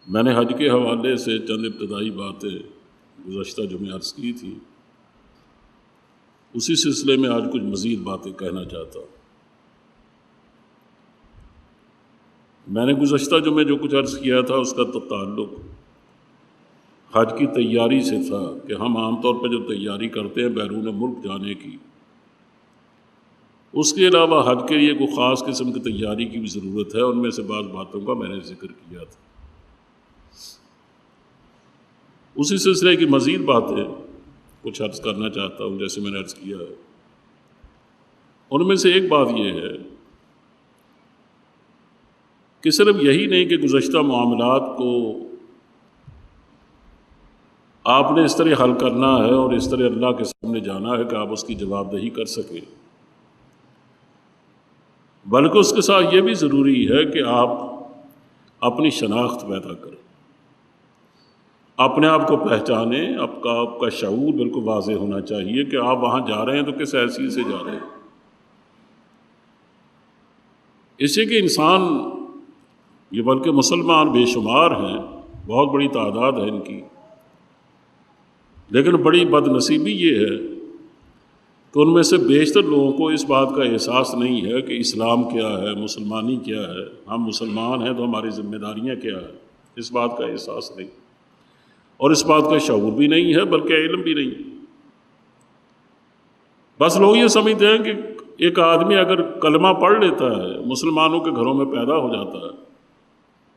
میں نے حج کے حوالے سے چند ابتدائی باتیں گزشتہ جمعے عرض کی تھی، اسی سلسلے میں آج کچھ مزید باتیں کہنا چاہتا ہوں۔ میں نے گزشتہ جمعے جو کچھ عرض کیا تھا اس کا تعلق حج کی تیاری سے تھا کہ ہم عام طور پہ جو تیاری کرتے ہیں بیرون ملک جانے کی، اس کے علاوہ حج کے لیے کوئی خاص قسم کی تیاری کی بھی ضرورت ہے۔ ان میں سے بعض باتوں کا میں نے ذکر کیا تھا۔ اسی سلسلے کی مزید باتیں کچھ عرض کرنا چاہتا ہوں جیسے میں نے عرض کیا ہے۔ ان میں سے ایک بات یہ ہے کہ صرف یہی نہیں کہ گزشتہ معاملات کو آپ نے اس طرح حل کرنا ہے اور اس طرح اللہ کے سامنے جانا ہے کہ آپ اس کی جواب دہی کر سکیں، بلکہ اس کے ساتھ یہ بھی ضروری ہے کہ آپ اپنی شناخت پیدا کریں، اپنے آپ کو پہچانیں۔ آپ کا شعور بالکل واضح ہونا چاہیے کہ آپ وہاں جا رہے ہیں تو کس حیثیت سے جا رہے ہیں۔ اسی کہ انسان یہ بلکہ مسلمان بے شمار ہیں، بہت بڑی تعداد ہے ان کی، لیکن بڑی بد نصیبی یہ ہے کہ ان میں سے بیشتر لوگوں کو اس بات کا احساس نہیں ہے کہ اسلام کیا ہے، مسلمانی کیا ہے، ہم مسلمان ہیں تو ہماری ذمہ داریاں کیا ہیں۔ اس بات کا احساس نہیں، اور اس بات کا شعور بھی نہیں ہے، بلکہ علم بھی نہیں۔ بس لوگ یہ سمجھتے ہیں کہ ایک آدمی اگر کلمہ پڑھ لیتا ہے، مسلمانوں کے گھروں میں پیدا ہو جاتا ہے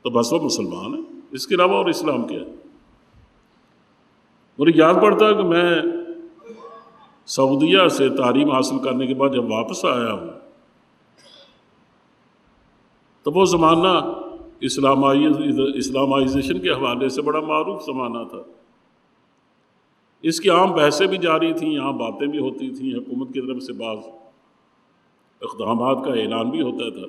تو بس وہ مسلمان ہے، اس کے علاوہ اور اسلام کیا ہے۔ مجھے یاد پڑتا ہے کہ میں سعودیہ سے تعلیم حاصل کرنے کے بعد جب واپس آیا ہوں تو وہ زمانہ اسلامائزیشن کے حوالے سے بڑا معروف زمانہ تھا۔ اس کی عام بحثیں بھی جاری تھیں، عام باتیں بھی ہوتی تھیں، حکومت کی طرف سے بعض اقدامات کا اعلان بھی ہوتا تھا۔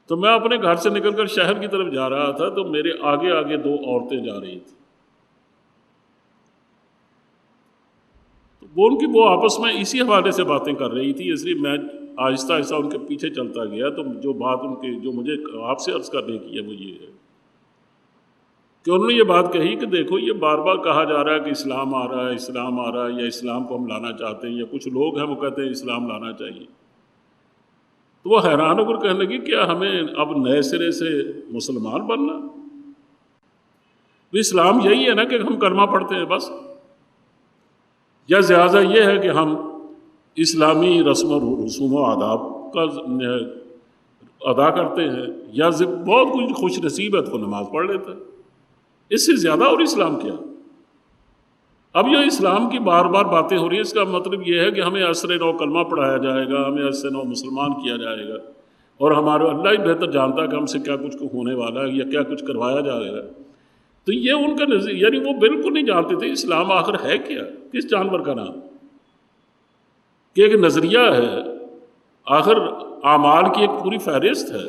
تو میں اپنے گھر سے نکل کر شہر کی طرف جا رہا تھا تو میرے آگے آگے دو عورتیں جا رہی تھیں، تو وہ آپس میں اسی حوالے سے باتیں کر رہی تھی، اس لیے میں آہستہ آہستہ ان کے پیچھے چلتا گیا۔ تو جو بات جو مجھے آپ سے عرض کرنے کی ہے وہ یہ ہے کہ انہوں نے یہ بات کہی کہ دیکھو یہ بار بار کہا جا رہا ہے کہ اسلام آ رہا ہے، اسلام آ رہا ہے، یا اسلام کو ہم لانا چاہتے ہیں، یا کچھ لوگ ہیں وہ کہتے ہیں اسلام لانا چاہیے۔ تو وہ حیران ہو کر کہنے لگی کیا ہمیں اب نئے سرے سے مسلمان بننا؟ تو اسلام یہی ہے نا کہ ہم کلمہ پڑھتے ہیں بس، یا زیادہ یہ ہے کہ ہم اسلامی رسم و رسوم و آداب کا ادا کرتے ہیں، یا بہت کچھ خوش نصیب ہے تو وہ نماز پڑھ لیتا ہے، اس سے زیادہ اور اسلام کیا؟ اب یہ اسلام کی بار بار باتیں ہو رہی ہیں، اس کا مطلب یہ ہے کہ ہمیں عصر نو کلمہ پڑھایا جائے گا، ہمیں عصر نو مسلمان کیا جائے گا، اور ہمارے اللہ ہی بہتر جانتا ہے کہ ہم سے کیا کچھ ہونے والا ہے یا کیا کچھ کروایا جائے گا۔ تو یہ ان کا نظریہ، یعنی وہ بالکل نہیں جانتے تھے اسلام آخر ہے کیا، کس جانور کا نام، کہ ایک نظریہ ہے، آخر اعمال کی ایک پوری فہرست ہے،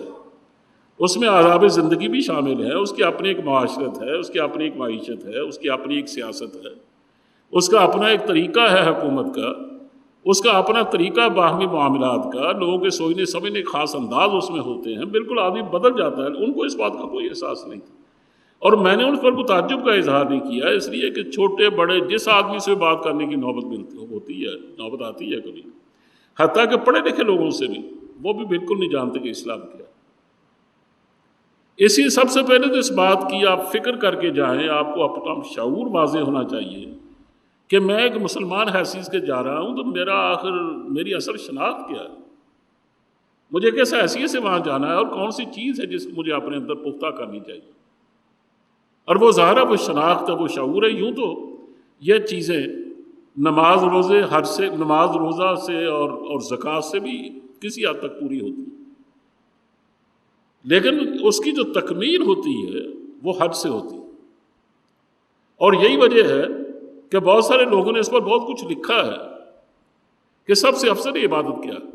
اس میں آداب زندگی بھی شامل ہے، اس کی اپنی ایک معاشرت ہے، اس کی اپنی ایک معیشت ہے، اس کی اپنی ایک سیاست ہے، اس کا اپنا ایک طریقہ ہے حکومت کا، اس کا اپنا طریقہ باہمی معاملات کا، لوگوں کے سوچنے سمجھنے خاص انداز اس میں ہوتے ہیں، بالکل آدمی بدل جاتا ہے۔ ان کو اس بات کا کوئی احساس نہیں تھا، اور میں نے ان پر کوئی تعجب کا اظہار نہیں کیا، اس لیے کہ چھوٹے بڑے جس آدمی سے بات کرنے کی نوبت آتی ہے کبھی، حتیٰ کہ پڑھے لکھے لوگوں سے بھی، وہ بھی بالکل نہیں جانتے کہ اسلام کیا۔ اسی سب سے پہلے تو اس بات کی آپ فکر کر کے جائیں، آپ کو اپنا شعور واضح ہونا چاہیے کہ میں ایک مسلمان حیثیت کے جا رہا ہوں تو میری اصل شناخت کیا ہے، مجھے کس حیثیت سے وہاں جانا ہے، اور کون سی چیز ہے جس کو مجھے اپنے اندر پختہ کرنی چاہیے، اور وہ ظاہر ہے وہ شناخت ہے، وہ شعور ہے۔ یوں تو یہ چیزیں نماز روزہ سے اور زکوٰۃ سے بھی کسی حد تک پوری ہوتی ہے، لیکن اس کی جو تکمیل ہوتی ہے وہ حج سے ہوتی ہے، اور یہی وجہ ہے کہ بہت سارے لوگوں نے اس پر بہت کچھ لکھا ہے کہ سب سے افضل عبادت کیا ہے،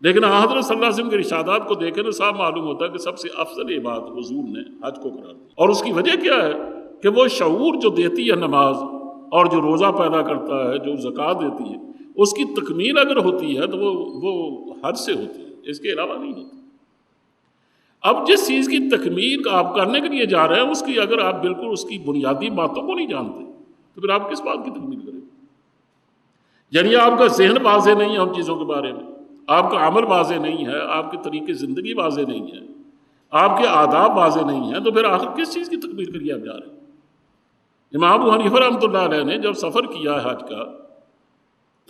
لیکن حضرت صلی اللہ علیہ وسلم کے ارشادات کو دیکھیں تو صاف معلوم ہوتا ہے کہ سب سے افضل عبادت حضور نے حج کو قرار دیا، اور اس کی وجہ کیا ہے کہ وہ شعور جو دیتی ہے نماز، اور جو روزہ پیدا کرتا ہے، جو زکوٰۃ دیتی ہے، اس کی تکمیل اگر ہوتی ہے تو وہ حج سے ہوتی ہے، اس کے علاوہ نہیں ہوتی۔ اب جس چیز کی تکمیل آپ کرنے کے لیے جا رہے ہیں، اس کی اگر آپ بالکل اس کی بنیادی باتوں کو نہیں جانتے تو پھر آپ کس بات کی تکمیل کریں؟ یعنی آپ کا ذہن واضح نہیں ہے ان چیزوں کے بارے میں، آپ کا عمل واضح نہیں ہے، آپ کے طریقے زندگی واضح نہیں ہے، آپ کے آداب واضح نہیں ہیں، تو پھر آخر کس چیز کی تکمیل کریے آپ جا رہے ہیں؟ امام ابو حنیفہ رحمۃ اللہ علیہ نے جب سفر کیا ہے حج کا،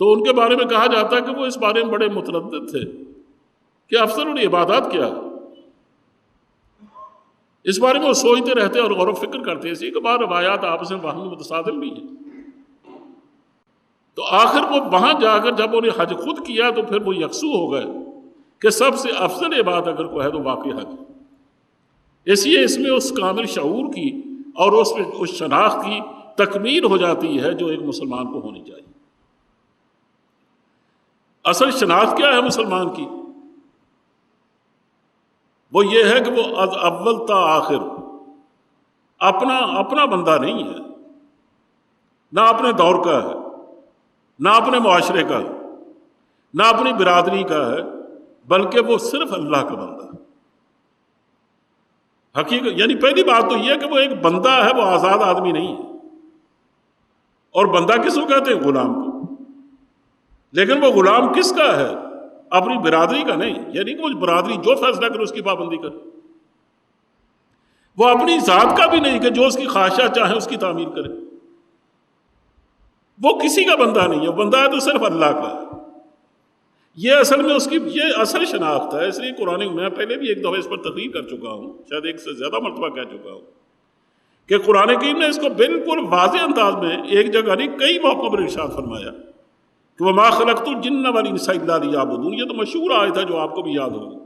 تو ان کے بارے میں کہا جاتا ہے کہ وہ اس بارے میں بڑے متردد تھے کہ افضل العبادات کیا ہے۔ اس بارے میں وہ سوچتے رہتے اور غور و فکر کرتے، اسی کے بعد روایات آپس میں وہمی متصادم بھی ہیں۔ تو آخر وہ وہاں جا کر جب انہیں حج خود کیا تو پھر وہ یکسو ہو گئے کہ سب سے افضل عبادت اگر کوئی ہے تو واقعی حج۔ اس لیے اس میں اس کامل شعور کی اور اس میں اس شناخت کی تکمیل ہو جاتی ہے جو ایک مسلمان کو ہونی چاہیے۔ اصل شناخت کیا ہے مسلمان کی؟ وہ یہ ہے کہ وہ از اول تا آخر اپنا بندہ نہیں ہے، نہ اپنے دور کا ہے، نہ اپنے معاشرے کا ہے، نہ اپنی برادری کا ہے، بلکہ وہ صرف اللہ کا بندہ ہے۔ حقیقت یعنی پہلی بات تو یہ ہے کہ وہ ایک بندہ ہے، وہ آزاد آدمی نہیں ہے۔ اور بندہ کس کو کہتے ہیں؟ غلام کو۔ لیکن وہ غلام کس کا ہے؟ اپنی برادری کا نہیں، یعنی کہ وہ برادری جو فیصلہ کرے اس کی پابندی کرے۔ وہ اپنی ذات کا بھی نہیں کہ جو اس کی خواہشات چاہیں اس کی تعمیر کرے۔ وہ کسی کا بندہ نہیں ہے، بندہ ہے تو صرف اللہ کا ہے۔ یہ اصل میں اس کی یہ اصل شناخت ہے۔ اس لیے قرآن میں پہلے بھی ایک دفعہ اس پر تقریر کر چکا ہوں، شاید ایک سے زیادہ مرتبہ کہہ چکا ہوں کہ قرآن کریم نے اس کو بالکل واضح انداز میں ایک جگہ نہیں کئی موقعوں پر ارشاد فرمایا کہ وَمَا خَلَقْتُ الْجِنَّ وَالْإِنسَ إِلَّا لِيَعْبُدُونِ۔ یہ تو مشہور آیت ہے جو آپ کو بھی یاد ہوگی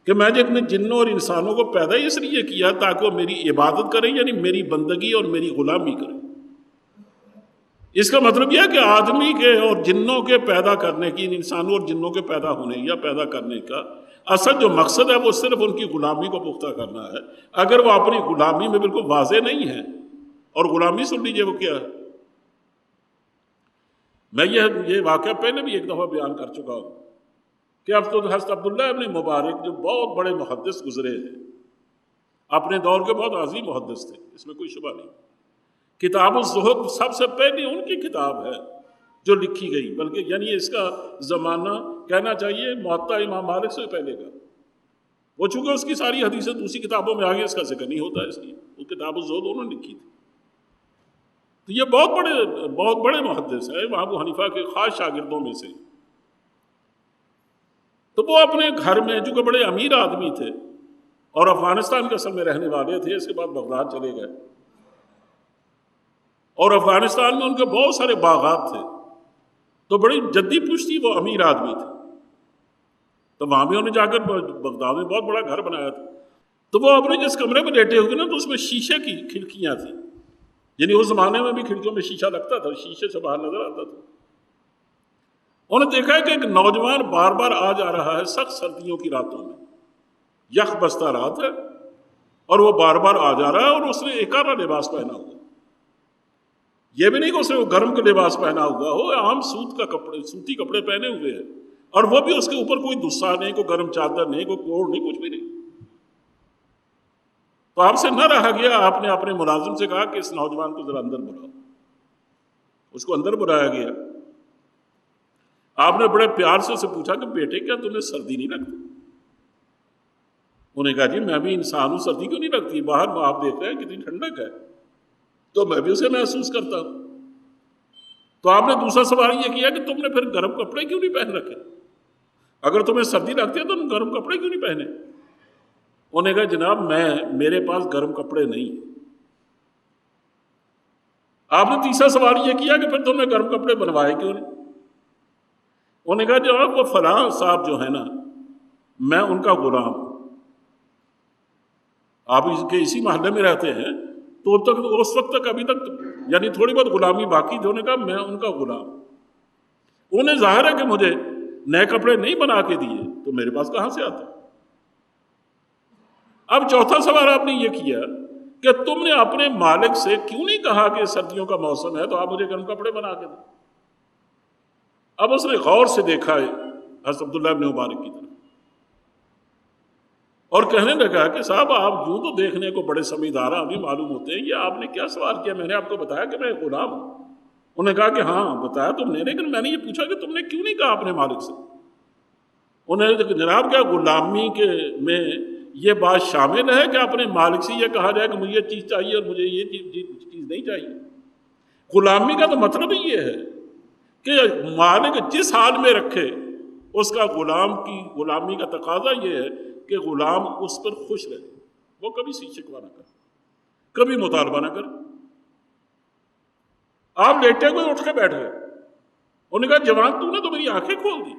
کہ میں نے اپنے جنوں اور انسانوں کو پیدا اس لیے کیا تاکہ وہ میری عبادت کریں، یعنی میری بندگی اور میری غلامی کریں۔ اس کا مطلب یہ ہے کہ آدمی کے اور جنوں کے پیدا کرنے کی، انسانوں اور جنوں کے پیدا ہونے یا پیدا کرنے کا اصل جو مقصد ہے وہ صرف ان کی غلامی کو پختہ کرنا ہے۔ اگر وہ اپنی غلامی میں بالکل واضح نہیں ہے، اور غلامی سن لیجئے وہ کیا ہے۔ میں یہ واقعہ پہلے بھی ایک دفعہ بیان کر چکا ہوں کہ حضرت عبداللہ ابن مبارک جو بہت بڑے محدث گزرے ہیں، اپنے دور کے بہت عظیم محدث تھے، اس میں کوئی شبہ نہیں۔ کتاب الزہد سب سے پہلی ان کی کتاب ہے جو لکھی گئی، بلکہ یعنی اس کا زمانہ کہنا چاہیے موطا امام مالک سے پہلے کا۔ وہ چونکہ اس کی ساری حدیثیں دوسری کتابوں میں آگے اس کا ذکر نہیں ہوتا، اس لیے وہ کتاب الزہد انہوں نے لکھی تھی۔ تو یہ بہت بڑے محدث ہیں، امام ابو حنیفہ کے خاص شاگردوں میں سے۔ تو وہ اپنے گھر میں چونکہ بڑے امیر آدمی تھے اور افغانستان کے اصل میں رہنے والے تھے، اس کے بعد بغداد چلے گئے، اور افغانستان میں ان کے بہت سارے باغات تھے، تو بڑی جدی پشتی وہ امیر آدمی تھے۔ تو وہاں بھی انہوں نے جا کر بغداد میں بہت بڑا گھر بنایا تھا۔ تو وہ اپنے جس کمرے میں لیٹے ہوئے نا، تو اس میں شیشے کی کھڑکیاں تھیں، یعنی اس زمانے میں بھی کھڑکیوں میں شیشہ لگتا تھا، شیشے سے باہر نظر آتا تھا۔ انہوں نے دیکھا ہے کہ ایک نوجوان بار بار آ جا رہا ہے سخت سردیوں کی راتوں میں، یخ بستہ رات ہے اور وہ بار بار آ جا رہا ہے، اور اس نے ایک آرا لباس پہنا ہوا۔ یہ بھی نہیں کہ اس نے وہ گرم کا لباس پہنا ہوا ہو، عام سوتی کپڑے پہنے ہوئے ہیں، اور وہ بھی اس کے اوپر کوئی دوسرا نہیں، کوئی گرم چادر نہیں، کوئی کوڑ نہیں، کچھ بھی نہیں۔ تو آپ سے نہ رہا گیا، آپ نے اپنے ملازم سے کہا کہ اس نوجوان کو ذرا اندر بلاؤ۔ اس کو اندر بلایا گیا۔ آپ نے بڑے پیار سے اسے پوچھا کہ بیٹے کیا تمہیں سردی نہیں لگتی؟ انہوں نے کہا جی میں بھی انسان ہوں، سردی کیوں نہیں لگتی؟ باہر آپ دیکھ رہے ہیں کتنی ٹھنڈک ہے، تو میں بھی اسے محسوس کرتا ہوں۔ تو آپ نے دوسرا سوال یہ کیا کہ تم نے پھر گرم کپڑے کیوں نہیں پہن رکھے؟ اگر تمہیں سردی لگتی ہے تو تم گرم کپڑے کیوں نہیں پہنے؟ انہوں نے کہا جناب میرے پاس گرم کپڑے نہیں ہیں۔ آپ نے تیسرا سوال یہ کیا کہ پھر تم نے گرم کپڑے بنوائے کیوں نہیں؟ انہوں نے کہا جناب وہ فلاں صاحب جو ہے نا، میں ان کا غلام ہوں، آپ اسی محلے میں رہتے ہیں، تو اس وقت تک ابھی تک یعنی تھوڑی بہت غلامی باقی تھی۔ انہوں نے کہا میں ان کا غلام ہوں، انہیں ظاہر ہے کہ مجھے نئے کپڑے نہیں بنا کے دیے تو میرے پاس کہاں سے آتے؟ اب چوتھا سوال آپ نے یہ کیا کہ تم نے اپنے مالک سے کیوں نہیں کہا کہ سردیوں کا موسم ہے تو آپ مجھے گرم کپڑے بنا کے دیں؟ اب اس نے غور سے دیکھا ہے حضرت عبداللہ ابن مبارک کی طرف، اور کہنے لگا کہ صاحب آپ یوں تو دیکھنے کو بڑے سمجھدار ابھی معلوم ہوتے ہیں، یہ آپ نے کیا سوال کیا؟ میں نے آپ کو بتایا کہ میں غلام ہوں۔ انہوں نے کہا کہ ہاں بتایا تم نے، لیکن میں نے یہ پوچھا کہ تم نے کیوں نہیں کہا اپنے مالک سے؟ انہوں نے کہا جناب کیا غلامی کے میں یہ بات شامل ہے کہ اپنے مالک سے یہ کہا جائے کہ مجھے یہ چیز چاہیے اور مجھے یہ چیز نہیں چاہیے؟ غلامی کا تو مطلب ہی یہ ہے کہ مالک جس حال میں رکھے اس کا غلام کی غلامی کا تقاضا یہ ہے کہ غلام اس پر خوش رہے، وہ کبھی سی شکوہ نہ کرے، کبھی مطالبہ نہ کرے۔ آپ لیٹے ہوئے اٹھ کے بیٹھ گئے، انہوں نے کہا جوان تو نے تو میری آنکھیں کھول دی،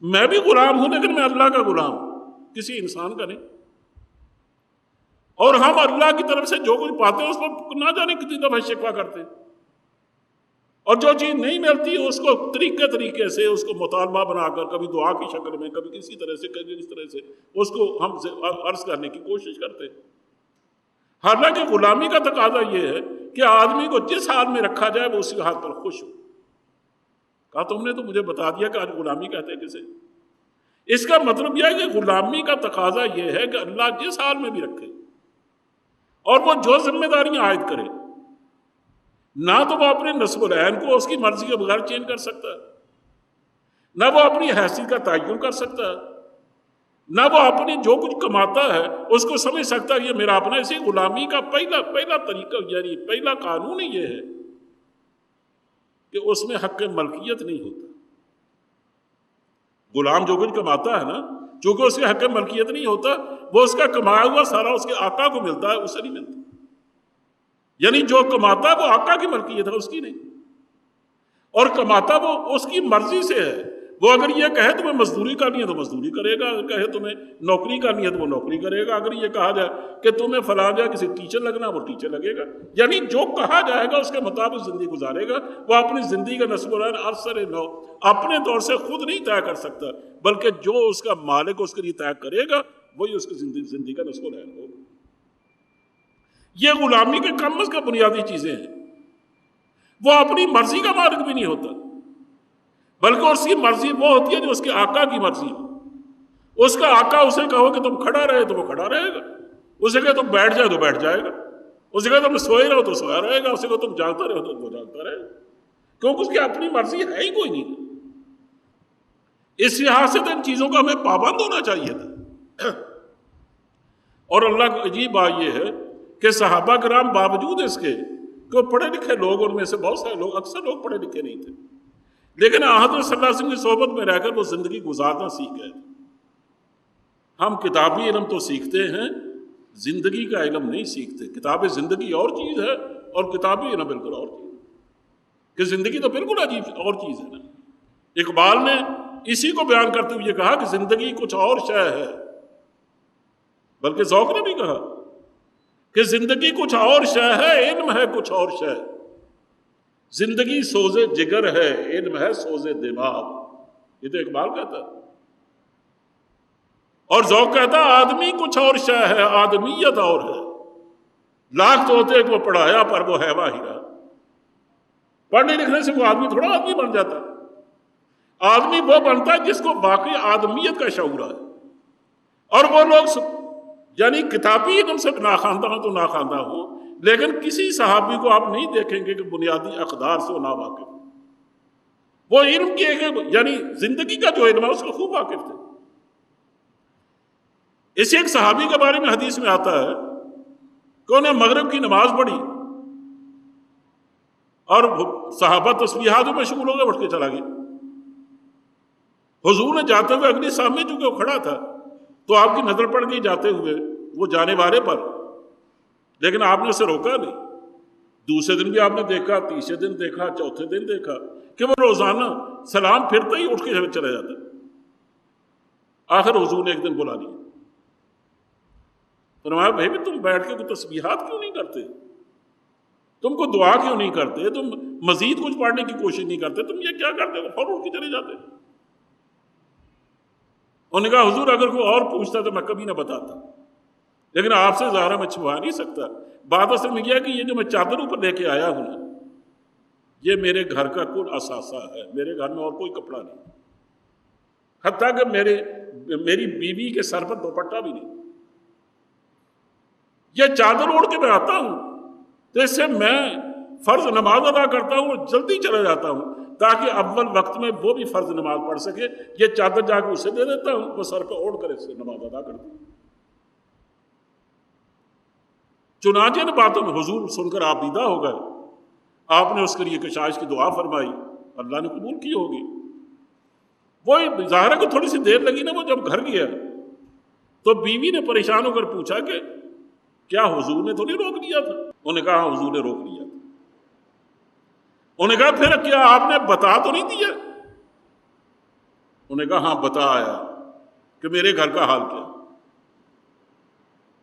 میں بھی غلام ہوں لیکن میں اللہ کا غلام ہوں، کسی انسان کا نہیں۔ اور ہم اللہ کی طرف سے جو کچھ پاتے ہیں اس پر نہ جانے کتنی دفعہ شکوہ کرتے ہیں، اور جو چیز نہیں ملتی اس کو طریقے سے اس کو مطالبہ بنا کر، کبھی دعا کی شکل میں، کبھی کسی طرح سے، کبھی اس طرح سے اس کو ہم عرض کرنے کی کوشش کرتے ہیں۔ حالانکہ غلامی کا تقاضا یہ ہے کہ آدمی کو جس حال میں رکھا جائے وہ اسی حال پر خوش ہو۔ کہا تم نے تو مجھے بتا دیا کہ آج غلامی کہتے ہیں کسے؟ اس کا مطلب یہ ہے کہ غلامی کا تقاضا یہ ہے کہ اللہ جس حال میں بھی رکھے اور وہ جو ذمہ داریاں عائد کرے، نہ تو وہ اپنے نسب العین کو اس کی مرضی کے بغیر چینج کر سکتا ہے، نہ وہ اپنی حیثیت کا تعین کر سکتا ہے، نہ وہ اپنی جو کچھ کماتا ہے اس کو سمجھ سکتا ہے یہ میرا اپنا۔ اسی غلامی کا پہلا طریقہ یعنی پہلا قانون ہی یہ ہے کہ اس میں حق ملکیت نہیں ہوتا۔ غلام جو کچھ کماتا ہے نا، چونکہ اس کے حق ملکیت نہیں ہوتا، وہ اس کا کمایا ہوا سارا اس کے آقا کو ملتا ہے، اسے نہیں ملتا۔ یعنی جو کماتا وہ آقا کی ملکیت ہے، اس کی نہیں، اور کماتا وہ اس کی مرضی سے ہے۔ وہ اگر یہ کہے تمہیں مزدوری کرنی ہے تو مزدوری کرے گا، اگر کہے تمہیں نوکری کرنی ہے تو وہ نوکری کرے گا، اگر یہ کہا جائے کہ تمہیں فلاں جگہ کسی ٹیچر لگنا وہ ٹیچر لگے گا۔ یعنی جو کہا جائے گا اس کے مطابق زندگی گزارے گا۔ وہ اپنی زندگی کا نسب العین ارسر نو اپنے طور سے خود نہیں طے کر سکتا، بلکہ جو اس کا مالک اس کے لیے طے کرے گا وہی اس کی زندگی کا نسب العین ہوگا۔ یہ غلامی کے کم از کم بنیادی چیزیں ہیں۔ وہ اپنی مرضی کا مالک بھی نہیں ہوتا، بلکہ اس کی مرضی وہ ہوتی ہے جو اس کے آقا کی مرضی ہو۔ اس کا آقا اسے کہو کہ تم کھڑا رہے تو وہ کھڑا رہے گا، اسے کہ تم بیٹھ جائے تو بیٹھ جائے گا، اسے کہ تم سوئے رہو تو سویا رہے گا، اسے کہ تم جاگتا رہو تو وہ جاگتا رہے گا، کیونکہ اس کی اپنی مرضی ہے ہی کوئی نہیں۔ اس لحاظ سے تو ان چیزوں کا ہمیں پابند ہونا چاہیے تھا۔ اور اللہ کی عجیب بات یہ ہے کہ صحابہ کرام باوجود اس کے کہ پڑھے لکھے لوگ، ان میں سے بہت سارے لوگ، اکثر لوگ پڑھے لکھے نہیں تھے، لیکن حضرت صلی اللہ علیہ وسلم کی صحبت میں رہ کر وہ زندگی گزارنا سیکھ گئے تھے۔ ہم کتابی علم تو سیکھتے ہیں، زندگی کا علم نہیں سیکھتے۔ کتاب زندگی اور چیز ہے اور کتابی علم بالکل اور چیز ہے، کہ زندگی تو بالکل عجیب اور چیز ہے نا۔ اقبال نے اسی کو بیان کرتے ہوئے یہ کہا کہ زندگی کچھ اور شے ہے، بلکہ ذوق نے بھی کہا کہ زندگی کچھ اور شے ہے، علم ہے کچھ اور شے۔ زندگی سوز جگر ہے، علم ہے سوز دماغ۔ یہ تو اقبال کہتا ہے، اور ذوق کہتا ہے آدمی کچھ اور شے ہے، آدمیت اور ہے۔ لاکھ تو ہوتے کہ وہ پڑھایا پر وہ ہیوا ہی رہا۔ پڑھنے لکھنے سے وہ آدمی تھوڑا آدمی بن جاتا ہے۔ آدمی وہ بنتا ہے جس کو باقی آدمیت کا شعور ہے۔ اور وہ لوگ یعنی کتابی علم سے ناخواندہ ہوں تو ناخواندہ ہوں، لیکن کسی صحابی کو آپ نہیں دیکھیں گے کہ بنیادی اقدار سے وہ ناواقف، وہ علم کی یعنی زندگی کا جو علم ہے اس کو خوب واقف تھے۔ اس ایک صحابی کے بارے میں حدیث میں آتا ہے کہ انہیں مغرب کی نماز پڑھی اور صحابہ تسبیحات میں مشغول ہو گئے، اٹھ کے چلا گیا۔ حضور نے جاتے ہوئے اگلی سامنے چونکہ وہ کھڑا تھا تو آپ کی نظر پڑ گئی جاتے ہوئے وہ جانے والے پر، لیکن آپ نے اسے روکا نہیں۔ دوسرے دن بھی آپ نے دیکھا، تیسرے دن دیکھا، چوتھے دن دیکھا کہ وہ روزانہ سلام پھرتے ہی اٹھ کے چلے جاتا۔ آخر حضور نے ایک دن بلا لیا، فرمایا بھائی تم بیٹھ کے کوئی تسبیحات کیوں نہیں کرتے؟ تم کو دعا کیوں نہیں کرتے؟ تم مزید کچھ پڑھنے کی کوشش نہیں کرتے؟ تم یہ کیا کرتے ہو؟ فوراً اٹھ کے چلے جاتے۔ انہوں نے کہا حضور اگر کوئی اور پوچھتا تو میں کبھی نہ بتاتا، لیکن آپ سے ظاہر میں چھپا نہیں سکتا۔ بات اصل میں یہ کہ یہ جو میں چادر اوپر لے کے آیا ہوں نا، یہ میرے گھر کا کل اثاثہ ہے، میرے گھر میں اور کوئی کپڑا نہیں، حتیٰ کہ میرے میری بیوی کے سر پر دوپٹہ بھی نہیں، یہ چادر اوڑھ کے میں آتا ہوں تو اس سے میں فرض نماز ادا کرتا ہوں اور جلدی چلا جاتا ہوں تاکہ اول وقت میں وہ بھی فرض نماز پڑھ سکے. یہ چادر جا کے اسے دے دیتا ہوں، وہ سر پہ اوڑھ کر اس سے نماز ادا کرتا ہوں. چنانچہ ان باتوں میں حضور سن کر آپ دیدہ ہو گئے. آپ نے اس کے لیے کشائش کی دعا فرمائی، اللہ نے قبول کی ہوگی. وہ ظاہر ہے کہ تھوڑی سی دیر لگی نا. وہ جب گھر گیا تو بیوی نے پریشان ہو کر پوچھا کہ کیا حضور نے تو نہیں روک لیا تھا؟ انہوں نے کہا حضور نے روک لیا تھا. انہوں نے کہا پھر کیا آپ نے بتا تو نہیں دیا؟ انہوں نے کہا ہاں بتا آیا کہ میرے گھر کا حال کیا.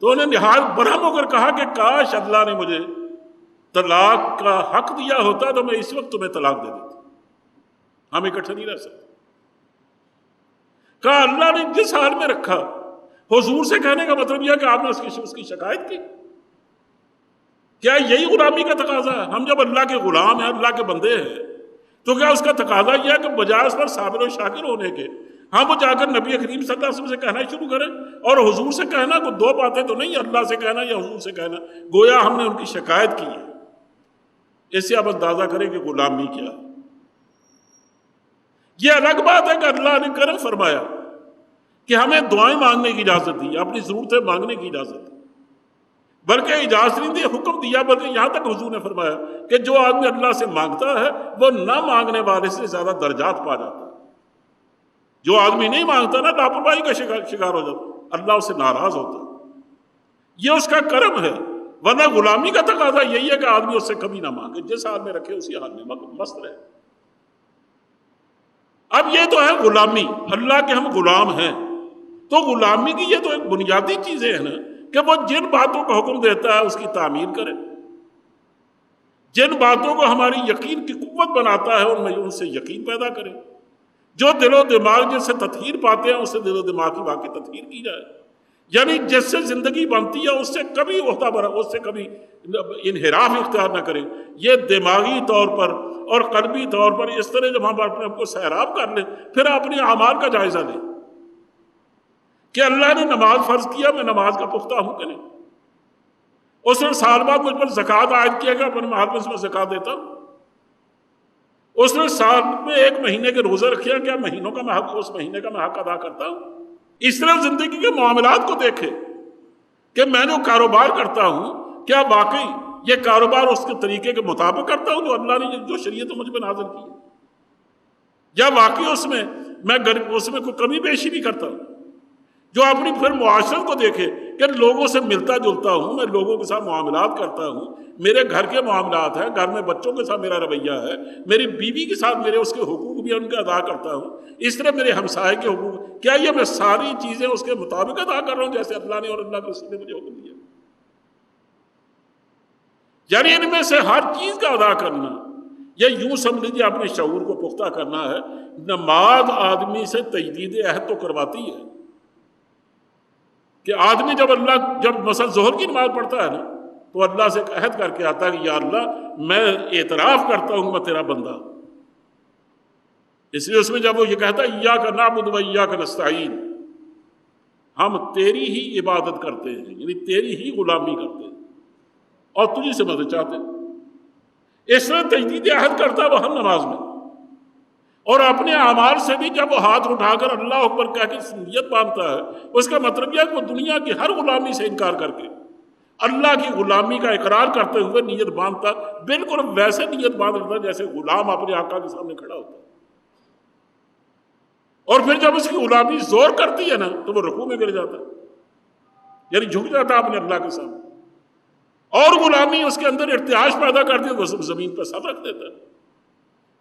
تو انہوں نے نہایت برہم ہو کر کہا کہ کاش اللہ نے مجھے طلاق کا حق دیا ہوتا تو میں اس وقت تمہیں طلاق دے دیتا. ہم اکٹھے نہیں رہ سکتے. کہا اللہ نے جس حال میں رکھا، حضور سے کہنے کا مطلب یہ کہ آپ نے اس کی شکایت کی. کیا یہی غلامی کا تقاضا ہے؟ ہم جب اللہ کے غلام ہیں، اللہ کے بندے ہیں، تو کیا اس کا تقاضا یہ ہے کہ بجائے اس پر صابر و شاکر ہونے کے ہم وہ جا کر نبی کریم صلی اللہ علیہ وسلم سے کہنا شروع کریں؟ اور حضور سے کہنا کو دو باتیں تو نہیں، اللہ سے کہنا یا حضور سے کہنا. گویا ہم نے ان کی شکایت کی ہے. اس سے آپ اندازہ کریں کہ غلامی کیا. یہ الگ بات ہے کہ اللہ نے کرم فرمایا کہ ہمیں دعائیں مانگنے کی اجازت دی، اپنی ضرورتیں مانگنے کی اجازت دی. بلکہ اجازت نہیں دی، حکم دیا. بلکہ یہاں تک حضور نے فرمایا کہ جو آدمی اللہ سے مانگتا ہے وہ نہ مانگنے والے سے زیادہ درجات پا جاتا ہے. جو آدمی نہیں مانگتا نا، لاپرواہی کا شکار ہو جاتا، اللہ اس سے ناراض ہوتا ہے. یہ اس کا کرم ہے. ورنہ غلامی کا تقاضا یہی ہے کہ آدمی اس سے کبھی نہ مانگے، جس حال میں رکھے اسی حال میں مست رہے. اب یہ تو ہے غلامی، اللہ کے ہم غلام ہیں. تو غلامی کی یہ تو ایک بنیادی چیزیں ہیں نا کہ وہ جن باتوں کا حکم دیتا ہے اس کی تعمیر کرے، جن باتوں کو ہماری یقین کی قوت بناتا ہے ان سے یقین پیدا کرے. جو دل و دماغ جس سے تطہیر پاتے ہیں اس سے دل و دماغ کی واقعی تطہیر کی جائے. یعنی جس سے زندگی بنتی ہے اس سے کبھی عہدہ برا، اس سے کبھی انحراف اختیار نہ کریں. یہ دماغی طور پر اور قلبی طور پر اس طرح جب ہم اپنے آپ کو سیراب کر لیں، پھر اپنے اعمال کا جائزہ لیں کہ اللہ نے نماز فرض کیا، میں نماز کا پختہ ہوں کہ نہیں. اس نے سال بعد مجھ پر زکوٰۃ عائد کیا گیا، اپنے مال میں زکوٰۃ دیتا ہوں. اس نے سال میں 1 مہینے کے روزے رکھے، کیا مہینوں کا میں حق، اس مہینے کا میں حق ادا کرتا ہوں. اس طرح زندگی کے معاملات کو دیکھے کہ میں جو کاروبار کرتا ہوں کیا واقعی یہ کاروبار اس کے طریقے کے مطابق کرتا ہوں جو اللہ نے جو شریعت مجھ پہ نازل کی ہے، یا واقعی اس میں کوئی کمی بیشی بھی کرتا ہوں. جو اپنی پھر معاشرت کو دیکھے کہ لوگوں سے ملتا جلتا ہوں، میں لوگوں کے ساتھ معاملات کرتا ہوں، میرے گھر کے معاملات ہیں، گھر میں بچوں کے ساتھ میرا رویہ ہے، میری بیوی کے ساتھ میرے اس کے حقوق بھی ان کے ادا کرتا ہوں، اس طرح میرے ہمسائے کے حقوق، کیا یہ میں ساری چیزیں اس کے مطابق ادا کر رہا ہوں جیسے اللہ نے اور اللہ کے رسول نے مجھے حکم دیا؟ یعنی ان میں سے ہر چیز کا ادا کرنا، یہ یوں سمجھ لیجیے اپنے شعور کو پختہ کرنا ہے. نماز آدمی سے تجدید عہد تو کرواتی ہے کہ آدمی جب مثلا ظہر کی نماز پڑھتا ہے نا تو اللہ سے ایک عہد کر کے آتا ہے کہ یا اللہ میں اعتراف کرتا ہوں میں تیرا بندہ. اس لیے اس میں جب وہ یہ کہتا ہے ایاک نعبد و ایاک نستعین، ہم تیری ہی عبادت کرتے ہیں، یعنی تیری ہی غلامی کرتے ہیں اور تجھی سے مدد چاہتے ہیں. اس طرح تجدید عہد کرتا ہے وہ ہم نماز میں، اور اپنے اعمال سے بھی جب وہ ہاتھ اٹھا کر اللہ اکبر کہہ کے نیت باندھتا ہے، اس کا مطلب یہ ہے کہ وہ دنیا کی ہر غلامی سے انکار کر کے اللہ کی غلامی کا اقرار کرتے ہوئے نیت باندھتا، بالکل ویسے نیت باندھ رہتا جیسے غلام اپنے آقا کے سامنے کھڑا ہوتا ہے. اور پھر جب اس کی غلامی زور کرتی ہے نا تو وہ رکوع میں گر جاتا ہے، یعنی جھک جاتا ہے اپنے اللہ کے سامنے. اور غلامی اس کے اندر ارتعاش پیدا کرتی ہے، وہ زمین پر سر رکھ دیتا ہے،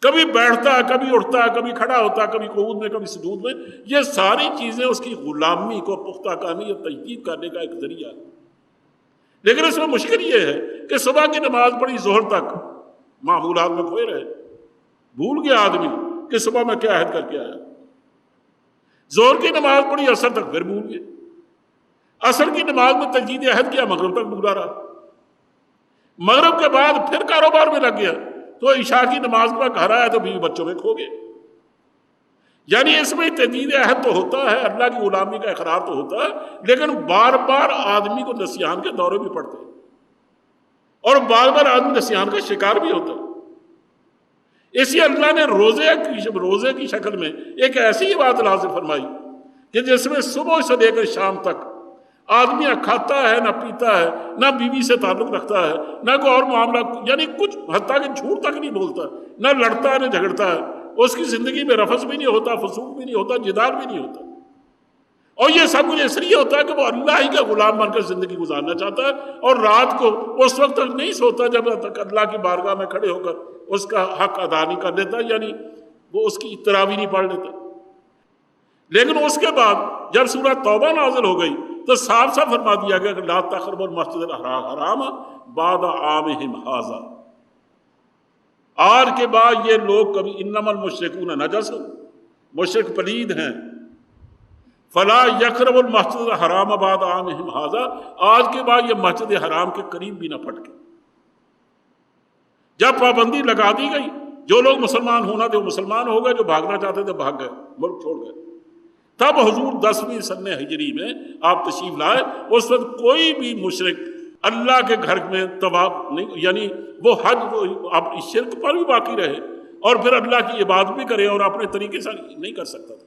کبھی بیٹھتا ہے، کبھی اٹھتا ہے، کبھی کھڑا ہوتا ہے، کبھی قعود میں، کبھی سجود میں. یہ ساری چیزیں اس کی غلامی کو پختہ کرنے یا تجدید کرنے کا ایک ذریعہ ہے. لیکن اس میں مشکل یہ ہے کہ صبح کی نماز پڑھی، ظہر تک معمولات میں کھوئے رہے، بھول گیا آدمی کہ صبح میں کیا عہد کر کے آیا. ظہر کی نماز پڑھی، عصر تک پھر بھول گئے، عصر کی نماز میں تجدید عہد کیا، مغرب تک بھولا رہا، مغرب کے بعد پھر کاروبار میں لگ گیا، تو عشاء کی نماز کے بعد گھر آیا تو بیوی بچوں میں کھو گئے. یعنی اس میں تجدید عہد تو ہوتا ہے، اللہ کی غلامی کا اقرار تو ہوتا ہے، لیکن بار بار آدمی کو نسیان کے دورے بھی پڑتے ہیں اور بار بار آدمی نسیان کا شکار بھی ہوتا ہے۔ اسی اللہ نے روزے کی شکل میں ایک ایسی بات نازل فرمائی کہ جس میں صبح سے لے کر شام تک آدمی نہ کھاتا ہے نہ پیتا ہے نہ بیوی سے تعلق رکھتا ہے نہ کوئی اور معاملہ، یعنی کچھ حتیٰ کہ جھوٹ تک نہیں بولتا، نہ لڑتا ہے نہ جھگڑتا ہے، اس کی زندگی میں رفث بھی نہیں ہوتا، فسوق بھی نہیں ہوتا، جدال بھی نہیں ہوتا، اور یہ سب کچھ اس لیے ہوتا ہے کہ وہ اللہ ہی کا غلام بن کر زندگی گزارنا چاہتا ہے، اور رات کو اس وقت تک نہیں سوتا جب تک اللہ کی بارگاہ میں کھڑے ہو کر اس کا حق ادا نہیں کر لیتا، یعنی وہ اس کی تراویح نہیں پڑھ لیتا۔ لیکن اس کے بعد جب سورہ توبہ نازل ہو گئی تو صاف صاف فرما دیا گیا کہ لا تقربوا المسجد الحرام بعد عامہم ھذا، آج کے بعد یہ لوگ کبھی انما المشرکون نجس، مشرک پلید ہیں، فلا یقربوا المسجد الحرام بعد عامہم ھذا، آج کے بعد یہ مسجد حرام کے قریب بھی نہ پھٹکے۔ جب پابندی لگا دی گئی، جو لوگ مسلمان ہونا تھے وہ مسلمان ہو گئے، جو بھاگنا چاہتے تھے بھاگ گئے، ملک چھوڑ گئے۔ تب حضور 10ویں سنہ ہجری میں آپ تشریف لائے، اس وقت کوئی بھی مشرک اللہ کے گھر میں طواف نہیں، یعنی وہ حج اب شرک پر بھی باقی رہے اور پھر اللہ کی عبادت بھی کرے اور اپنے طریقے سے نہیں کر سکتا تھا۔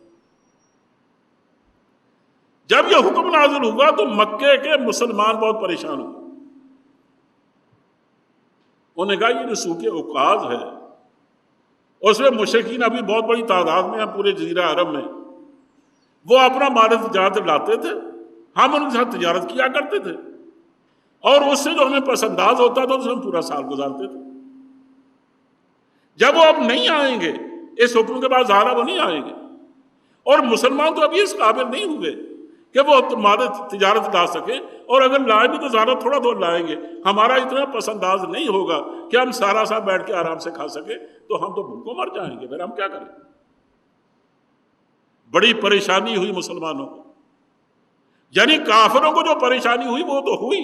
جب یہ حکم نازل ہوا تو مکے کے مسلمان بہت پریشان ہوئے، انہوں نے کہا یہ جو سوق عکاظ ہے اس میں مشرکین ابھی بہت بڑی تعداد میں ہیں پورے جزیرہ عرب میں، وہ اپنا مال تجارت لاتے تھے، ہم ان کے ساتھ تجارت کیا کرتے تھے، اور اس سے جو ہمیں پس انداز ہوتا تھا اس سے ہم پورا سال گزارتے تھے۔ جب وہ اب نہیں آئیں گے اس حکم کے بعد ظاہرہ وہ نہیں آئیں گے، اور مسلمان تو ابھی اس قابل نہیں ہوئے کہ وہ مال تجارت لا سکیں، اور اگر لائیں بھی تو ظاہرہ تھوڑا تھوڑا لائیں گے، ہمارا اتنا پس انداز نہیں ہوگا کہ ہم سارا سال بیٹھ کے آرام سے کھا سکیں، تو ہم تو بھوکوں مر جائیں گے، پھر ہم کیا کریں۔ بڑی پریشانی ہوئی مسلمانوں کو، یعنی کافروں کو جو پریشانی ہوئی وہ تو ہوئی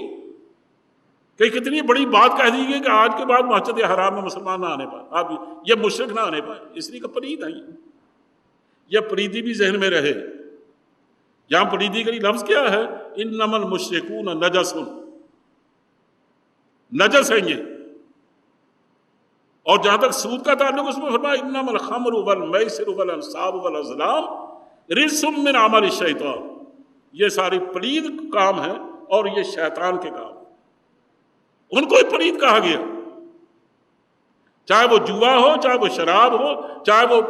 کہ کتنی بڑی بات کہہ دی گئی کہ آج کے بعد مسجد حرام میں مسلمان نہ آنے پائے، آپ یہ مشرک نہ آنے پائے، اس لیے کہ پلید ہیں، یہ پلیدی بھی ذہن میں رہے۔ یہاں پلیدی کا لفظ کیا ہے؟ انما المشرکون نجس، نجس ہیں یہ۔ اور جہاں تک سود کا تعلق اس میں فرمایا انما الخمر والمیسر والانصاب والازلام رجس من عمل الشیطان، یہ ساری پلید کام ہیں اور یہ شیطان کے کام، ان کو ہی پلید کہا گیا، چاہے وہ جوا ہو، چاہے وہ شراب ہو، چاہے وہ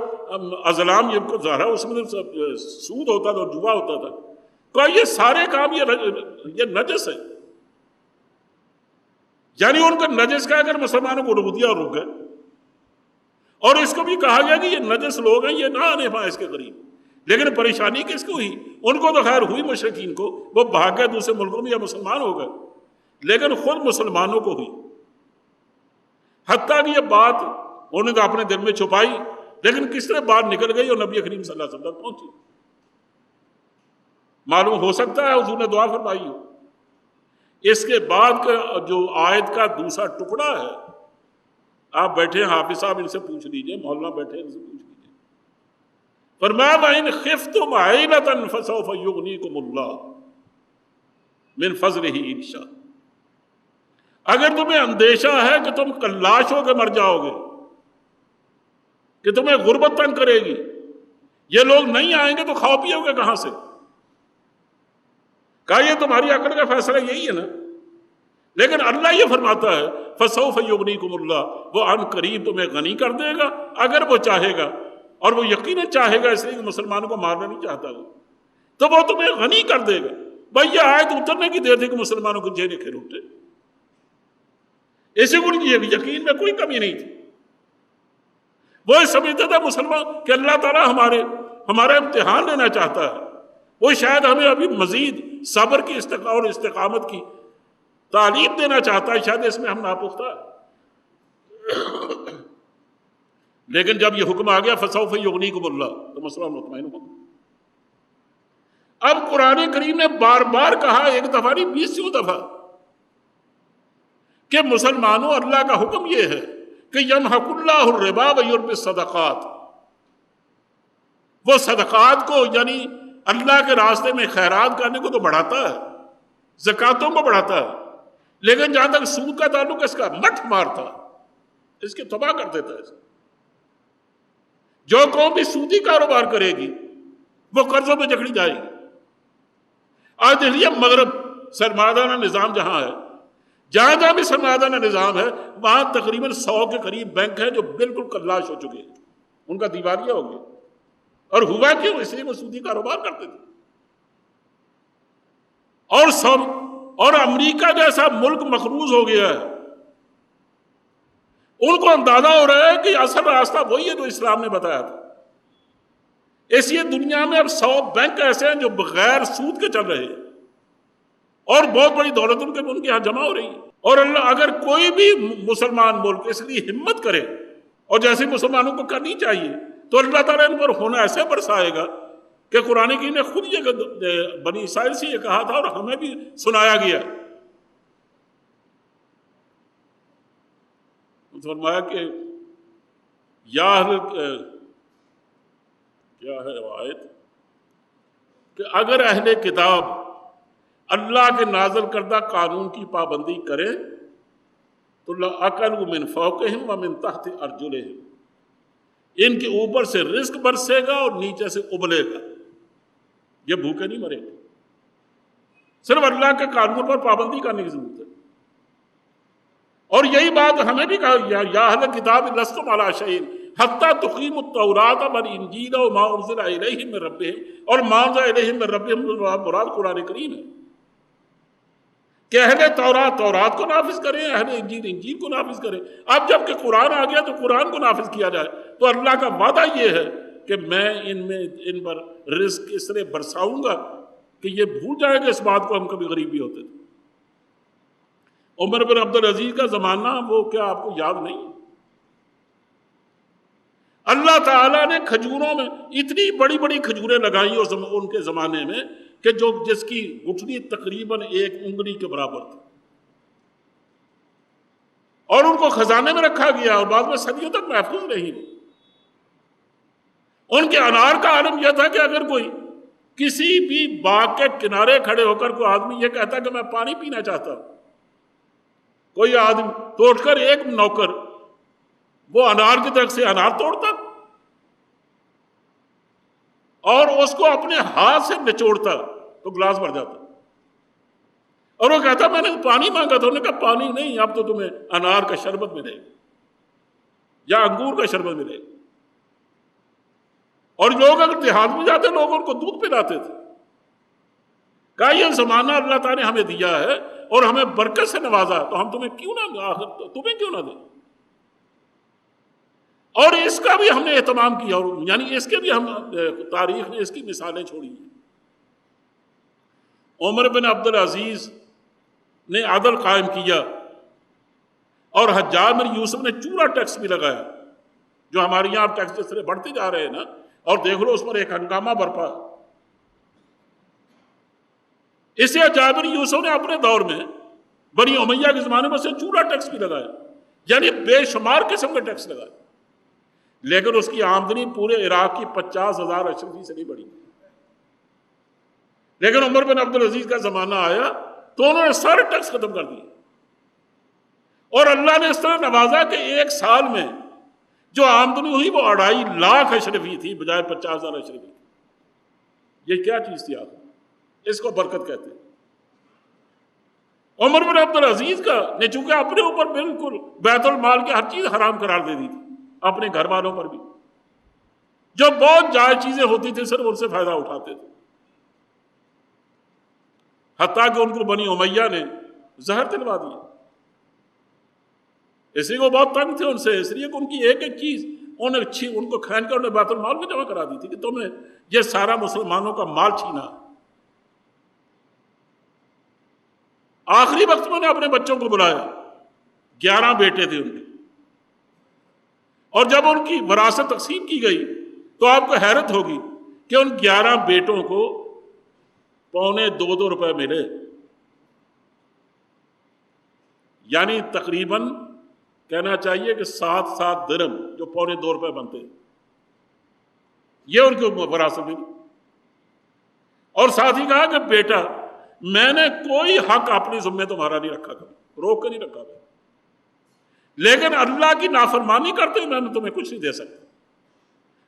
ازلام، یہ کو ظاہر ہے اس میں سود ہوتا تھا اور جوا ہوتا تھا، کہ یہ سارے کام یہ نجس ہے، یعنی ان کا نجس کہہ کر مسلمانوں کو روک دیا اور رک گئے، اور اس کو بھی کہا گیا کہ یہ نجس لوگ ہیں، یہ نہ آنے پائے اس کے قریب۔ لیکن پریشانی کس کو ہوئی؟ ان کو تو خیر ہوئی، مشرکین کو، وہ بھاگ گئے دوسرے ملکوں میں یا مسلمان ہو گئے، لیکن خود مسلمانوں کو ہوئی، حتیٰ کہ یہ بات انہوں نے تو اپنے دل میں چھپائی، لیکن کس طرح بات نکل گئی اور نبی کریم صلی اللہ علیہ وسلم تک پہنچی۔ معلوم ہو سکتا ہے حضور نے دعا فرمائی ہو۔ اس کے بعد کا جو آیت کا دوسرا ٹکڑا ہے، آپ بیٹھے ہیں حافظ صاحب، ان سے پوچھ لیجئے، مولانا بیٹھے ہیں ان سے پوچھ لیجئے، فرمایا وَإِنْ خِفْتُمْ عَيْلَةً فَسَوْفَ يُغْنِيكُمُ اللَّهُ مِنْ فَضْلِهِ إِنْ شَاءَ، اگر تمہیں اندیشہ ہے کہ تم کلاش ہو کے مر جاؤ گے، کہ تمہیں غربت تنگ کرے گی، یہ لوگ نہیں آئیں گے تو کھاؤ پیو گے کہاں سے؟ کہا یہ تمہاری عقل کا فیصلہ یہی ہے نا، لیکن اللہ یہ فرماتا ہے فَسَوْفَ يُغْنِيكُمُ اللَّهُ، وہ عن قریب تمہیں غنی کر دے گا اگر وہ چاہے گا، اور وہ یقیناً چاہے گا، اس لیے کہ مسلمانوں کو مارنا نہیں چاہتا وہ، تو وہ تمہیں غنی کر دے گا۔ بھائی یہ آیت اترنے کی دیر تھی کہ مسلمانوں کو جینے کھیل اٹھے، اسی کو یقین میں کوئی کمی نہیں تھی، وہ سمجھتا تھا مسلمان کہ اللہ تعالیٰ ہمارا امتحان لینا چاہتا ہے، وہ شاید ہمیں ابھی مزید صبر کی اور استقامت کی تعلیم دینا چاہتا ہے، شاید اس میں ہم ناپختہ ہیں۔ لیکن جب یہ حکم آ گیا فَسَوْفَ يُغْنِيكُمُ اللَّهُ، تو مسئلہ مطمئن ہو۔ اب قرآن کریم نے بار بار کہا، ایک دفعہ نہیں 20 دفعہ، کہ مسلمانوں اللہ کا حکم یہ ہے کہ يَمْحَقُ اللَّهُ الرِّبَا وَيُرْبِي الصَّدَقَاتِ، وہ صدقات کو یعنی اللہ کے راستے میں خیرات کرنے کو تو بڑھاتا ہے، زکاتوں کو بڑھاتا ہے، لیکن جہاں تک سود کا تعلق اس کا مٹھ مارتا، اس کے تباہ کر دیتا ہے۔ جو قوم بھی سودی کاروبار کرے گی وہ قرضوں میں جکڑی جائے گی۔ آج دیکھیے مغرب سرمایہ نظام جہاں ہے، جہاں جہاں بھی سرمایہ نظام ہے، وہاں تقریباً 100 کے قریب بینک ہیں جو بالکل کلاش ہو چکے ہیں، ان کا دیوالیہ ہو گیا۔ اور ہوا کیوں؟ اس لیے وہ سودی کاروبار کرتے تھے۔ اور امریکہ جیسا ملک مقروض ہو گیا ہے، ان کو اندازہ ہو رہا ہے کہ اصل راستہ وہی ہے جو اسلام نے بتایا تھا۔ اس لیے دنیا میں اب 100 بینک ایسے ہیں جو بغیر سود کے چل رہے ہیں، اور بہت بڑی دولت ان کے یہاں جمع ہو رہی ہے۔ اور اللہ اگر کوئی بھی مسلمان ملک اس لیے ہمت کرے، اور جیسے مسلمانوں کو کرنی چاہیے، تو اللہ تعالیٰ ان پر ہونا ایسے برسائے گا کہ قرآن کریم نے خود یہ بنی اسرائیل سے یہ کہا تھا اور ہمیں بھی سنایا گیا، فرمایا کہ کیا ہے آیت کہ اگر اہل کتاب اللہ کے نازل کردہ قانون کی پابندی کرے تو لَأَكَلُوا مِنْ فَوْقِهِمْ وَمِنْ تَحْتِ أَرْجُلِهِمْ، ان کے اوپر سے رزق برسے گا اور نیچے سے ابلے گا، یہ بھوکے نہیں مرے گا۔ صرف اللہ کے قانون پر پابندی کرنے کی ضرورت ہے۔ اور یہی بات ہمیں بھی کہا یا اہل کتاب لستم علی شیء حتی تقیموا التوراۃ والانجیل وما انزل الیہم من ربہم، اور ما انزل الیہم من ربہم مراد قرآن کریم ہے کہ اہل تورات کو نافذ کریں، اہل انجیل کو نافذ کریں۔ اب جب کہ قرآن آ گیا تو قرآن کو نافذ کیا جائے، تو اللہ کا وعدہ یہ ہے کہ میں ان پر رزق اس طرح برساؤں گا کہ یہ بھول جائیں گے اس بات کو ہم کبھی غریبی ہوتے تھے۔ عمر بن عبدالعزیز کا زمانہ وہ کیا آپ کو یاد نہیں؟ اللہ تعالیٰ نے کھجوروں میں اتنی بڑی بڑی کھجوریں لگائی ان کے زمانے میں کہ جس کی گٹھلی تقریباً 1 انگلی کے برابر تھی، اور ان کو خزانے میں رکھا گیا اور بعد میں صدیوں تک محفوظ رہی۔ ان کے انار کا عالم یہ تھا کہ اگر کوئی کسی بھی باغ کے کنارے کھڑے ہو کر کوئی آدمی یہ کہتا کہ میں پانی پینا چاہتا ہوں، کوئی آدمی تو اٹھ کر ایک نوکر وہ انار کی طرف سے انار توڑتا اور اس کو اپنے ہاتھ سے نچوڑتا تو گلاس بھر جاتا، اور وہ کہتا میں نے پانی مانگا تھا، انہوں نے کہا پانی نہیں، اب تو تمہیں انار کا شربت ملے گا یا انگور کا شربت ملے گا۔ اور لوگ اگر دیہات میں جاتے لوگ ان کو دودھ پلاتے تھے۔ کہا یہ زمانہ اللہ تعالیٰ نے ہمیں دیا ہے اور ہمیں برکت سے نوازا، تو ہم تمہیں کیوں نہ دیں؟ اور اس کا بھی ہم نے اہتمام کیا، اور یعنی اس کے بھی ہم تاریخ نے اس کی مثالیں چھوڑی ہیں۔ عمر بن عبدالعزیز نے عدل قائم کیا، اور حجاج بن یوسف نے چورا ٹیکس بھی لگایا، جو ہمارے یہاں ٹیکس جس طرح بڑھتے جا رہے ہیں نا، اور دیکھ لو اس پر ایک ہنگامہ برپا۔ اسے حجاج بن یوسف نے اپنے دور میں بنی امیہ کے زمانے میں سے چورا ٹیکس بھی لگایا، یعنی بے شمار قسم کے ٹیکس لگائے، لیکن اس کی آمدنی پورے عراق کی 50,000 اشرفی سے نہیں بڑھی۔ لیکن عمر بن عبدالعزیز کا زمانہ آیا تو انہوں نے سارے ٹیکس ختم کر دیے، اور اللہ نے اس طرح نوازا کہ 1 سال میں جو آمدنی ہوئی وہ 2.5 لاکھ اشرفی تھی بجائے 50,000 اشرفی۔ یہ کیا چیز تھی؟ آپ اس کو برکت کہتے ہیں۔ عمر بن عبدالعزیز کا نے چونکہ اپنے اوپر بالکل بیت المال کی ہر چیز حرام قرار دے دی تھی، اپنے گھر والوں پر بھی جو بہت جائز چیزیں ہوتی تھیں صرف ان سے فائدہ اٹھاتے تھے، حتیٰ کہ ان کو بنی امیہ نے زہر دلوا دیا۔ اس لیے وہ بہت تنگ تھے ان سے، اس لیے کہ ان کی ایک ایک چیز ان کو کھین کر انہیں بیت المال میں جمع کرا دی تھی کہ تمہیں یہ سارا مسلمانوں کا مال چھینا۔ آخری وقت میں نے اپنے بچوں کو بلایا، 11 بیٹے تھے ان کے، اور جب ان کی وراثت تقسیم کی گئی تو آپ کو حیرت ہوگی کہ ان 11 بیٹوں کو $2.25 روپے ملے، یعنی تقریباً کہنا چاہیے کہ 7 درہم جو $2.25 روپے بنتے۔ یہ ان کی وراثت میں نہیں۔ اور ساتھ ہی کہا کہ بیٹا میں نے کوئی حق اپنے ذمے تمہارا نہیں رکھا، کبھی روک کے نہیں رکھا، لیکن اللہ کی نافرمانی کرتے ہوئے میں تمہیں کچھ نہیں دے سکتا۔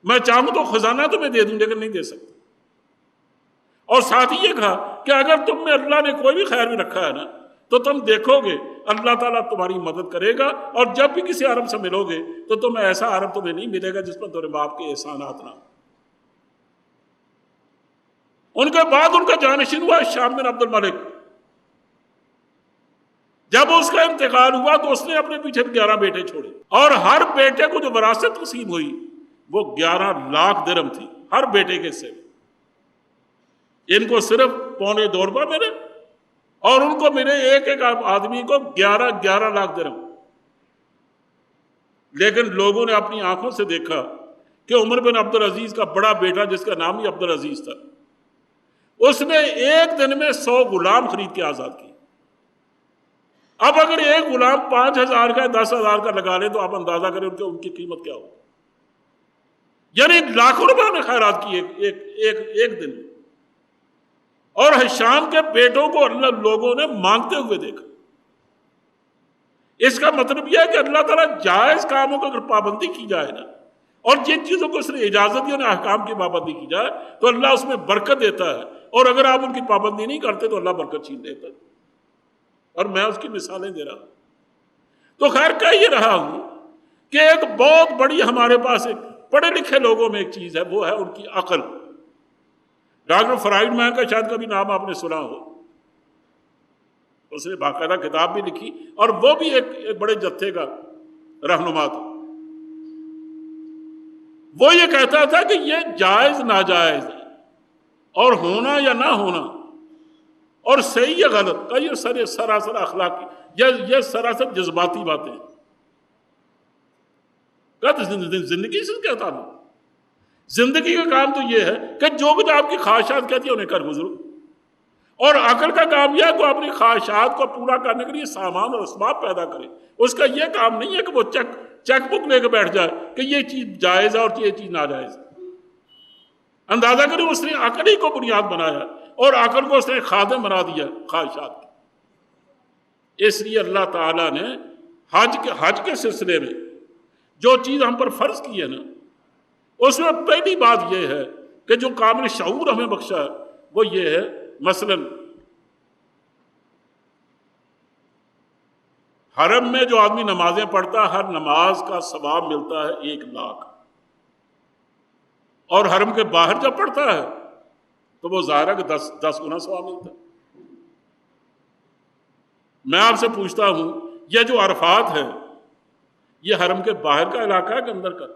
میں چاہوں تو خزانہ تمہیں دے دوں لیکن نہیں دے سکتا۔ اور ساتھ ہی یہ کہا کہ اگر تم میں اللہ نے کوئی بھی خیر بھی رکھا ہے نا تو تم دیکھو گے اللہ تعالیٰ تمہاری مدد کرے گا، اور جب بھی کسی عرب سے ملو گے تو تمہیں ایسا عرب تمہیں نہیں ملے گا جس پر تمہارے باپ کے احسانات نہ۔ ان کے بعد ان کا جانشین ہوا شام بن عبد الملک۔ جب اس کا انتقال ہوا تو اس نے اپنے پیچھے 11 بیٹے چھوڑے، اور ہر بیٹے کو جو وراثت تقسیم ہوئی وہ 11 لاکھ درہم تھی ہر بیٹے کے حصے میں۔ ان کو صرف 2.25 روپے ملے اور ان کو ملے ایک ایک آدمی کو 11 لاکھ درہم۔ لیکن لوگوں نے اپنی آنکھوں سے دیکھا کہ عمر بن عبد العزیز کا بڑا بیٹا جس کا نام ہی عبد العزیز تھا، اس نے ایک دن میں 100 غلام خرید کے آزاد کیے۔ اب اگر ایک غلام 5,000 کا 10,000 کا لگا لے تو آپ اندازہ کریں ان کی قیمت کیا ہو، یعنی لاکھوں روپے نے خیرات کیے ایک دن میں۔ اور ہشام کے بیٹوں کو اللہ لوگوں نے مانگتے ہوئے دیکھا۔ اس کا مطلب یہ ہے کہ اللہ تعالیٰ جائز کاموں کو اگر پابندی کی جائے نا، اور جن چیزوں کو اس نے اجازت دی انہیں احکام کی پابندی کی جائے تو اللہ اس میں برکت دیتا ہے، اور اگر آپ ان کی پابندی نہیں کرتے تو اللہ برکت چھین دیتا ہے۔ اور میں اس کی مثالیں دے رہا ہوں۔ تو خیر کہہ یہ رہا ہوں کہ ایک بہت بڑی ہمارے پاس ایک پڑھے لکھے لوگوں میں ایک چیز ہے، وہ ہے ان کی عقل۔ ڈاکٹر فرائڈ مین کا شاید کبھی نام آپ نے سنا ہو، اس نے باقاعدہ کتاب بھی لکھی اور وہ بھی ایک بڑے جتھے کا رہنما تھا۔ وہ یہ کہتا تھا کہ یہ جائز ناجائز اور ہونا یا نہ ہونا اور صحیح یا غلط کا یہ سراسر اخلاقی یہ سراسر جذباتی باتیں ہیں۔ زندگی سے کیا تعلق؟ زندگی کا کام تو یہ ہے کہ جو کچھ آپ کی خواہشات کہتی ہیں انہیں کر گزرو، اور عقل کا کام یہ ہے کہ اپنی خواہشات کو پورا کرنے کے لیے سامان اور اسباب پیدا کرے۔ اس کا یہ کام نہیں ہے کہ وہ چیک بک لے کے بیٹھ جائے کہ یہ چیز جائز ہے اور یہ چیز ناجائز ہے۔ اندازہ کریں اس نے عقل ہی کو بنیاد بنایا اور عقل کو اس نے خادم بنا دیا خواہشات کی۔ اس لیے اللہ تعالیٰ نے حج کے سلسلے میں جو چیز ہم پر فرض کی ہے نا، اس میں پہلی بات یہ ہے کہ جو کامل شعور ہمیں بخشا ہے وہ یہ ہے، مثلا حرم میں جو آدمی نمازیں پڑھتا ہے ہر نماز کا ثواب ملتا ہے 1,00,000، اور حرم کے باہر جب پڑھتا ہے تو وہ ظاہر ہے کہ 10 گنا ثواب ملتا ہے۔ میں آپ سے پوچھتا ہوں یہ جو عرفات ہے یہ حرم کے باہر کا علاقہ ہے کہ اندر کا؟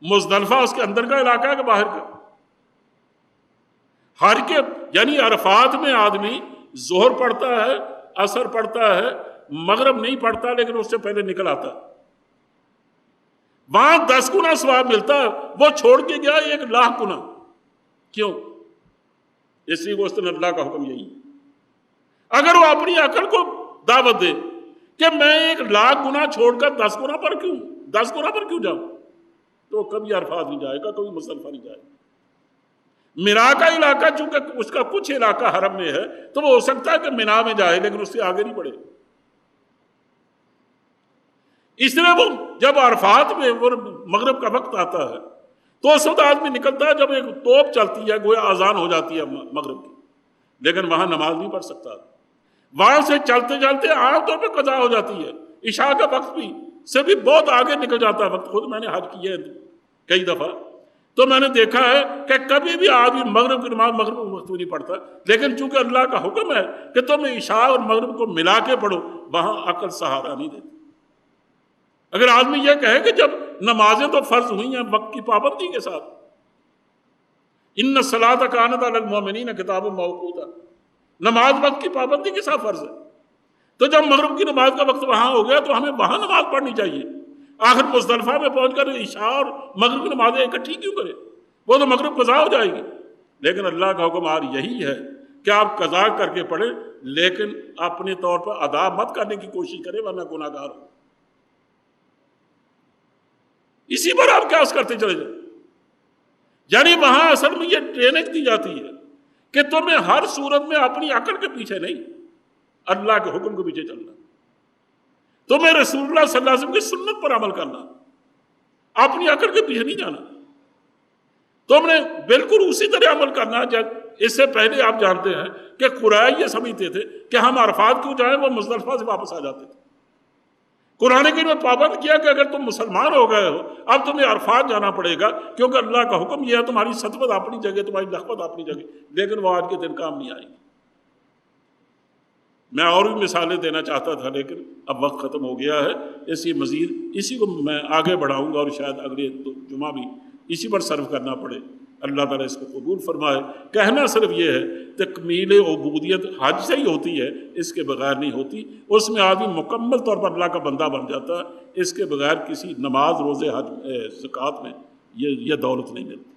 مزدلفہ اس کے اندر کا علاقہ ہے کہ باہر کا؟ یعنی عرفات میں آدمی ظہر پڑھتا ہے، عصر پڑھتا ہے، مغرب نہیں پڑھتا لیکن اس سے پہلے نکل آتا ہے، وہاں 10 گنا ثواب ملتا ہے، وہ چھوڑ کے گیا 1,00,000 گنا۔ کیوں؟ اس لیے وہ اللہ کا حکم یہی ہے۔ اگر وہ اپنی عقل کو دعوت دے کہ میں 1,00,000 گنا چھوڑ کر 10 گنا پر کیوں جاؤں، تو کبھی عرفات نہیں جائے گا، کبھی مزدلفہ نہیں جائے گا۔ مینا کا علاقہ چونکہ اس کا کچھ علاقہ حرم میں ہے تو وہ ہو سکتا ہے کہ مینا میں جائے لیکن اس سے آگے نہیں بڑھے۔ اس لیے وہ جب عرفات میں وہ مغرب کا وقت آتا ہے تو اس وقت آدمی نکلتا ہے جب ایک توپ چلتی ہے، گویا اذان ہو جاتی ہے مغرب کی، لیکن وہاں نماز نہیں پڑھ سکتا۔ وہاں سے چلتے چلتے عام طور پہ قضا ہو جاتی ہے، عشاء کا وقت بھی سے بھی بہت آگے نکل جاتا ہے وقت۔ خود میں نے حج کیے کئی دفعہ تو میں نے دیکھا ہے کہ کبھی بھی آدمی مغرب کی نماز مغرب کے وقت میں نہیں پڑھتا، لیکن چونکہ اللہ کا حکم ہے کہ تم عشاء اور مغرب کو ملا کے پڑھو، وہاں عقل سہارا نہیں دیتی۔ اگر آدمی یہ کہے کہ جب نمازیں تو فرض ہوئی ہیں وقت کی پابندی کے ساتھ، ان الصلاۃ کانت علی المؤمنین کتابا موقوتا، نماز وقت کی پابندی کے ساتھ فرض ہے، تو جب مغرب کی نماز کا وقت وہاں ہو گیا تو ہمیں وہاں نماز پڑھنی چاہیے۔ آخر مزدلفہ میں پہنچ کر عشاء اور مغرب کی نمازیں اکٹھی کیوں کرے؟ وہ تو مغرب قضا ہو جائے گی۔ لیکن اللہ کا حکم آج یہی ہے کہ آپ قضا کر کے پڑھیں، لیکن اپنے طور پر ادا مت کرنے کی کوشش کریں ورنہ گناہ گار ہو۔ اسی پر آپ قیاس کرتے چلے جائیں۔ یعنی وہاں اصل میں یہ ٹریننگ دی جاتی ہے کہ تمہیں ہر صورت میں اپنی عقل کے پیچھے نہیں، اللہ کے حکم کے پیچھے چلنا، تمہیں رسول اللہ صلی اللہ علیہ وسلم کی سنت پر عمل کرنا، اپنی عقل کے پیچھے نہیں جانا، تم نے بالکل اسی طرح عمل کرنا۔ جب اس سے پہلے آپ جانتے ہیں کہ قریش یہ سمجھتے تھے کہ ہم عرفات کیوں جائیں، وہ مزدلفہ سے واپس آ جاتے تھے۔ قرآن کریم نے پابند کیا کہ اگر تم مسلمان ہو گئے ہو اب تمہیں عرفات جانا پڑے گا، کیونکہ اللہ کا حکم یہ ہے، تمہاری سطوت اپنی جگہ، تمہاری لخبت اپنی جگہ، لیکن وہ آج کے دن کام نہیں آئے گی۔ میں اور بھی مثالیں دینا چاہتا تھا لیکن اب وقت ختم ہو گیا ہے، اسی کو میں آگے بڑھاؤں گا اور شاید اگلے جمعہ بھی اسی پر صرف کرنا پڑے۔ اللہ تعالیٰ اس کو قبول فرمائے۔ کہنا صرف یہ ہے تکمیل عبودیت حج سے ہی ہوتی ہے، اس کے بغیر نہیں ہوتی۔ اس میں آدمی مکمل طور پر اللہ کا بندہ بن جاتا ہے، اس کے بغیر کسی نماز، روزے، حج، زکوٰۃ میں یہ دولت نہیں ملتی۔